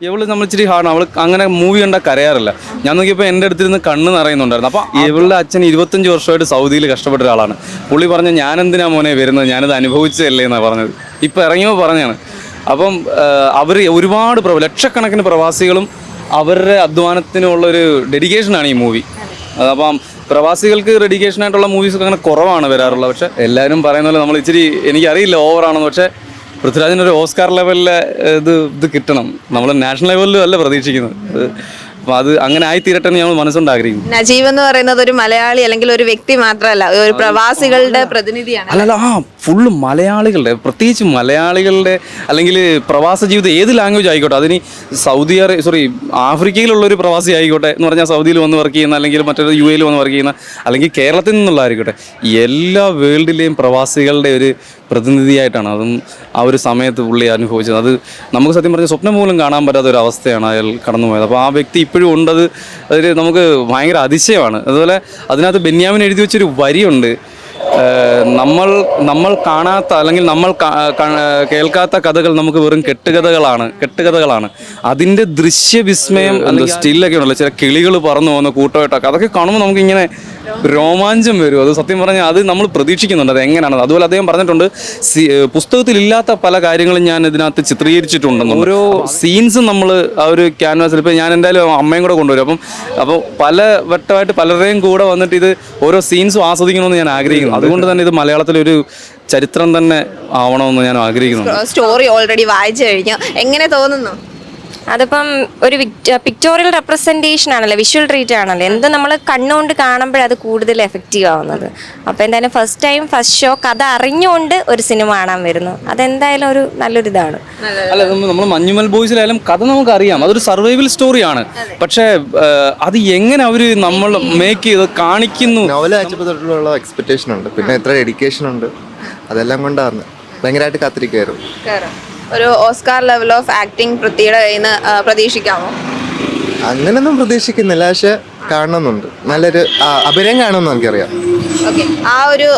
ഇവള് നമ്മൾ ഇച്ചിരി ഹാർഡാണ്. അവൾ അങ്ങനെ മൂവി കണ്ടാൽ കരയാറില്ല. ഞാൻ നോക്കിയപ്പോൾ എൻ്റെ അടുത്തിരുന്ന് കണ്ണ് നിറയുന്നുണ്ടായിരുന്നു. അപ്പോൾ ഇവളുടെ അച്ഛൻ 25 വർഷമായിട്ട് സൗദിയിൽ കഷ്ടപ്പെട്ട ഒരാളാണ്. പുള്ളി പറഞ്ഞ ഞാൻ എന്തിനാ മോനെ വരുന്നത്, ഞാനിത് അനുഭവിച്ചതല്ലേ എന്നാണ് പറഞ്ഞത്. ഇപ്പം ഇറങ്ങിയോ പറഞ്ഞാണ്. അപ്പം അവർ ഒരുപാട് ലക്ഷക്കണക്കിന് പ്രവാസികളും അവരുടെ അധ്വാനത്തിനുള്ളൊരു ഡെഡിക്കേഷനാണ് ഈ മൂവി. അപ്പം പ്രവാസികൾക്ക് ഡെഡിക്കേഷനായിട്ടുള്ള മൂവീസൊക്കെ അങ്ങനെ കുറവാണ് വരാറുള്ളത്. പക്ഷേ എല്ലാവരും പറയുന്ന പോലെ നമ്മൾ ഇച്ചിരി എനിക്കറിയില്ല ഓവറാണെന്ന്, പക്ഷേ പൃഥ്വിരാജിനൊരു ഓസ്കാർ ലെവലിലെ ഇത് കിട്ടണം. നമ്മൾ നാഷണൽ ലെവലിലും അല്ല പ്രതീക്ഷിക്കുന്നത്. അപ്പോൾ അത് അങ്ങനെ ആയിത്തീരട്ടെ എന്ന് ഞങ്ങൾ മനസ്സുകൊണ്ട് ആഗ്രഹിക്കുന്നു. നജീബ് എന്ന് പറയുന്നത് ഒരു മലയാളി അല്ലെങ്കിൽ ഒരു വ്യക്തി മാത്രമല്ല, ഒരു പ്രവാസികളുടെ പ്രതിനിധിയാണ്. അല്ലല്ല, ഫുള്ള് മലയാളികളുടെ, പ്രത്യേകിച്ച് മലയാളികളുടെ അല്ലെങ്കിൽ പ്രവാസ ജീവിതം ഏത് ലാംഗ്വേജ് ആയിക്കോട്ടെ, അതിന് ആഫ്രിക്കയിലുള്ളൊരു പ്രവാസി ആയിക്കോട്ടെ എന്ന് പറഞ്ഞാൽ സൗദിയിൽ വന്ന് വർക്ക് ചെയ്യുന്ന, അല്ലെങ്കിൽ മറ്റൊരു UAE വന്ന് വർക്ക് ചെയ്യുന്ന, അല്ലെങ്കിൽ കേരളത്തിൽ നിന്നുള്ള ആയിക്കോട്ടെ, എല്ലാ വേൾഡിലെയും പ്രവാസികളുടെ ഒരു പ്രതിനിധിയായിട്ടാണ് അതും ആ ഒരു സമയത്ത് പുള്ളി അനുഭവിച്ചത്. അത് നമുക്ക് സത്യം പറഞ്ഞാൽ സ്വപ്നം പോലും കാണാൻ പറ്റാത്ത ഒരു അവസ്ഥയാണ് അയാൾ കടന്നുപോയത്. അപ്പോൾ ആ വ്യക്തി ഇപ്പോഴും ഉണ്ടത് അതിൽ നമുക്ക് ഭയങ്കര അതിശയമാണ്. അതുപോലെ അതിനകത്ത് ബെന്യാമിൻ എഴുതി വെച്ചൊരു വരിയുണ്ട്, നമ്മൾ കാണാത്ത അല്ലെങ്കിൽ നമ്മൾ കേൾക്കാത്ത കഥകൾ നമുക്ക് വെറും കെട്ടുകഥകളാണ്. അതിൻ്റെ ദൃശ്യവിസ്മയം അല്ലെങ്കിൽ സ്റ്റില്ലൊക്കെ ഉണ്ടല്ലോ, ചില കിളികൾ പറന്നു പോകുന്ന കൂട്ടമായിട്ടൊക്കെ, അതൊക്കെ കാണുമ്പോൾ നമുക്കിങ്ങനെ രോമാഞ്ചം വരും. അത് സത്യം പറഞ്ഞാൽ അത് നമ്മൾ പ്രതീക്ഷിക്കുന്നുണ്ട് അത് എങ്ങനെയാണ്. അതുപോലെ അദ്ദേഹം പറഞ്ഞിട്ടുണ്ട്, പുസ്തകത്തിലില്ലാത്ത പല കാര്യങ്ങളും ഞാൻ ഇതിനകത്ത് ചിത്രീകരിച്ചിട്ടുണ്ടെന്ന്. ഓരോ സീൻസും നമ്മൾ ആ ഒരു ക്യാൻവാസിൽ, ഇപ്പോൾ ഞാൻ എന്തായാലും അമ്മയും കൂടെ കൊണ്ടുവരും. അപ്പോൾ പല വട്ടമായിട്ട് പലരുടെയും കൂടെ വന്നിട്ട് ഇത് ഓരോ സീൻസും ആസ്വദിക്കണമെന്ന് ഞാൻ ആഗ്രഹിക്കുന്നു. അതുകൊണ്ട് തന്നെ ഇത് മലയാളത്തിലൊരു ചരിത്രം തന്നെ ആവണമെന്ന് ഞാൻ ആഗ്രഹിക്കുന്നു. സ്റ്റോറി ഓൾറെഡി വായിച്ചു കഴിഞ്ഞു, എങ്ങനെ തോന്നുന്നു? അതിപ്പം ഒരു പിക്ടോറിയൽ റെപ്രസെൻറ്റേഷൻ ആണല്ലോ, വിഷ്വൽ ട്രീറ്റ് ആണല്ലോ, എന്ത് നമ്മൾ കണ്ണുകൊണ്ട് കാണുമ്പോഴത് കൂടുതൽ എഫക്റ്റീവ് ആവുന്നത്. അപ്പോൾ എന്തായാലും ഫസ്റ്റ് ഷോ കഥ അറിഞ്ഞുകൊണ്ട് ഒരു സിനിമ കാണാൻ വരുന്നു, അതെന്തായാലും ഒരു നല്ലൊരു ഇതാണ്. അല്ല, നമ്മൾ മഞ്ഞുമൽ ബോയ്സിലായാലും കഥ നമുക്കറിയാം, അതൊരു സർവൈവൽ സ്റ്റോറിയാണ്. പക്ഷേ അത് എങ്ങനെ അവർ നമ്മൾ മേക്ക് ചെയ്ത് കാണിക്കുന്നു, നോവൽ വായിച്ചപ്പോൾ എക്സ്പെക്ടേഷൻ ഉണ്ട്, പിന്നെ എത്ര ഡെഡിക്കേഷൻ ഉണ്ട്, അതെല്ലാം കൊണ്ടാണ് ഭയങ്കരമായിട്ട് കാത്തിരിക്കുമായിരുന്നു. ഒരു ഓസ്കാർ ലെവൽ ഓഫ് ആക്ടിങ് പൃഥ്വിയുടെ കയ്യിൽ നിന്ന് പ്രതീക്ഷിക്കാമോ? അങ്ങനൊന്നും പ്രതീക്ഷിക്കുന്നില്ല, പക്ഷെ കാണണമെന്നുണ്ട്. നല്ലൊരു അഭിനയം കാണുമെന്ന് എനിക്കറിയാം. ഓക്കെ, ആ ഒരു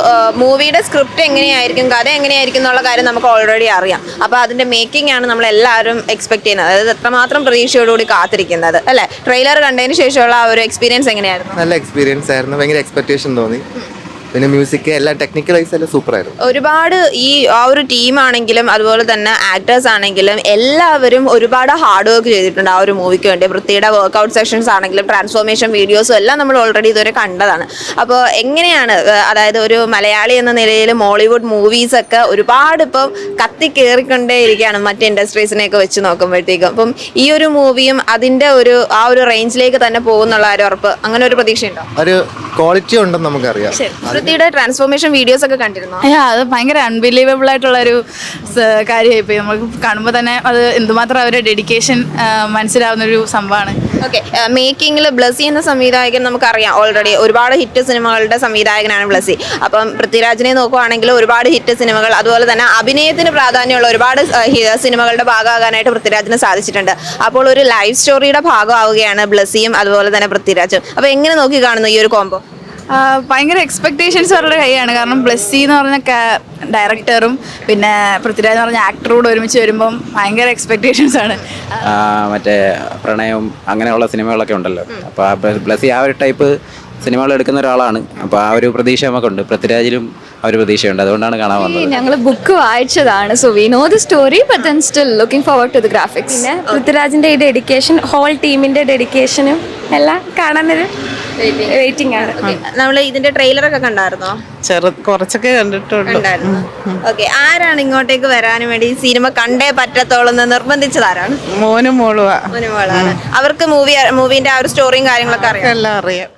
മൂവിയുടെ സ്ക്രിപ്റ്റ് എങ്ങനെയായിരിക്കും, കഥ എങ്ങനെയായിരിക്കും എന്നുള്ള കാര്യം നമുക്ക് ഓൾറെഡി അറിയാം. അപ്പോൾ അതിൻ്റെ മേക്കിംഗ് ആണ് നമ്മൾ എല്ലാവരും എക്സ്പെക്ട് ചെയ്യുന്നത്, അതായത് എത്രമാത്രം പ്രതീക്ഷയോടുകൂടി കാത്തിരിക്കുന്നത് അല്ലേ? ട്രെയിലർ കണ്ടതിന് ശേഷമുള്ള ആ ഒരു എക്സ്പീരിയൻസ് എങ്ങനെയായിരുന്നു? നല്ല എക്സ്പീരിയൻസ് ആയിരുന്നു, ഭയങ്കര എക്സ്പെക്ടേഷൻ തോന്നി. പിന്നെ മ്യൂസിക് എല്ലാം ടെക്നിക്കൽ വൈസ് എല്ലാം സൂപ്പറായിരുന്നു. ഒരുപാട് ആ ഒരു ടീമാണെങ്കിലും അതുപോലെ തന്നെ ആക്ടേഴ്സ് ആണെങ്കിലും എല്ലാവരും ഒരുപാട് ഹാർഡ് വർക്ക് ചെയ്തിട്ടുണ്ട് ആ ഒരു മൂവിക്ക് വേണ്ടി. പൃഥ്വിയുടെ വർക്കൗട്ട് സെഷൻസ് ആണെങ്കിലും ട്രാൻസ്ഫോർമേഷൻ വീഡിയോസും എല്ലാം നമ്മൾ ഓൾറെഡി ഇതുവരെ കണ്ടതാണ്. അപ്പോൾ എങ്ങനെയാണ്, അതായത് ഒരു മലയാളി എന്ന നിലയിൽ മോളിവുഡ് മൂവീസൊക്കെ ഒരുപാട് ഇപ്പം കത്തിക്കേറിക്കൊണ്ടേയിരിക്കുകയാണ് മറ്റ് ഇൻഡസ്ട്രീസിനെയൊക്കെ വെച്ച് നോക്കുമ്പോഴത്തേക്കും. അപ്പം ഈ ഒരു മൂവിയും അതിൻ്റെ ആ ഒരു റേഞ്ചിലേക്ക് തന്നെ പോകുന്നുള്ള ഒരു ഉറപ്പ്, അങ്ങനെ ഒരു പ്രതീക്ഷയുണ്ടോ? ഒരു ക്വാളിറ്റി ഉണ്ടെന്ന് നമുക്കറിയാം. പൃഥ്വിയുടെ ട്രാൻസ്ഫോർമേഷൻ വീഡിയോസ് ഒക്കെ കണ്ടിരുന്നു. അത് ഭയങ്കര അൺബിലീവബിൾ ആയിട്ടുള്ളൊരു കാര്യമായിപ്പോയി. നമുക്ക് കാണുമ്പോൾ തന്നെ അത് എന്തുമാത്രം അവരുടെ ഡെഡിക്കേഷൻ മനസ്സിലാവുന്നൊരു സംഭവമാണ്. ഓക്കെ, മേക്കിങ്ങിൽ ബ്ലസ്സി എന്ന സംവിധായകൻ നമുക്കറിയാം, ഓൾറെഡി ഒരുപാട് ഹിറ്റ് സിനിമകളുടെ സംവിധായകനാണ് ബ്ലസ്സി. അപ്പം പൃഥ്വിരാജിനെ നോക്കുവാണെങ്കിൽ ഒരുപാട് ഹിറ്റ് സിനിമകൾ, അതുപോലെ തന്നെ അഭിനയത്തിന് പ്രാധാന്യമുള്ള ഒരുപാട് സിനിമകളുടെ ഭാഗമാകാനായിട്ട് പൃഥ്വിരാജിന് സാധിച്ചിട്ടുണ്ട്. അപ്പോൾ ഒരു ലൈഫ് സ്റ്റോറിയുടെ ഭാഗമാവുകയാണ് ബ്ലസ്സിയും അതുപോലെ തന്നെ പൃഥ്വിരാജും. അപ്പോൾ എങ്ങനെ നോക്കി കാണുന്നു ഈ ഒരു കോംബോ? ഭയങ്കര എക്സ്പെക്ടേഷൻസ് അവരുടെ കൈയാണ്. കാരണം ബ്ലസ്സി എന്ന് പറഞ്ഞ ഡയറക്ടറും പിന്നെ പൃഥ്വിരാജ് എന്ന് പറഞ്ഞ ആക്ടറോട് ഒരുമിച്ച് വരുമ്പം ഭയങ്കര എക്സ്പെക്ടേഷൻസ് ആണ്. മറ്റേ പ്രണയവും അങ്ങനെയുള്ള സിനിമകളൊക്കെ ഉണ്ടല്ലോ, അപ്പോൾ ബ്ലസ്സി ആ ഒരു ടൈപ്പ് സിനിമകൾ എടുക്കുന്ന ഒരാളാണ്. അപ്പോൾ ആ ഒരു പ്രതീക്ഷ നമുക്കുണ്ട്, പൃഥ്വിരാജിലും ആ ഒരു പ്രതീക്ഷയുണ്ട്, അതുകൊണ്ടാണ് കാണാൻ വന്നത്. ഞങ്ങൾ ബുക്ക് വായിച്ചതാണ്, so we know the story but then still looking forward to the graphics. പിന്നെ പൃഥ്വിരാജിൻ്റെ ഈ ഡെഡിക്കേഷൻ, ഹോൾ ടീമിൻ്റെ ഡെഡിക്കേഷനും എല്ലാം കാണാനൊരു വെയിറ്റിംഗ് ആണ്. നമ്മൾ ഇതിന്റെ ട്രെയിലറൊക്കെ കണ്ടായിരുന്നോ? കുറച്ചൊക്കെ കണ്ടിട്ടുണ്ട്. ഓക്കെ, ആരാണ് ഇങ്ങോട്ടേക്ക് വരാനും വേണ്ടി സിനിമ കണ്ടേ പറ്റത്തോളം നിർബന്ധിച്ചതാരാണ്? മോനും മോളുവാ. അവർക്ക് മൂവിന്റെ ആ ഒരു സ്റ്റോറിയും കാര്യങ്ങളൊക്കെ അറിയാം. എല്ലാം അറിയാം.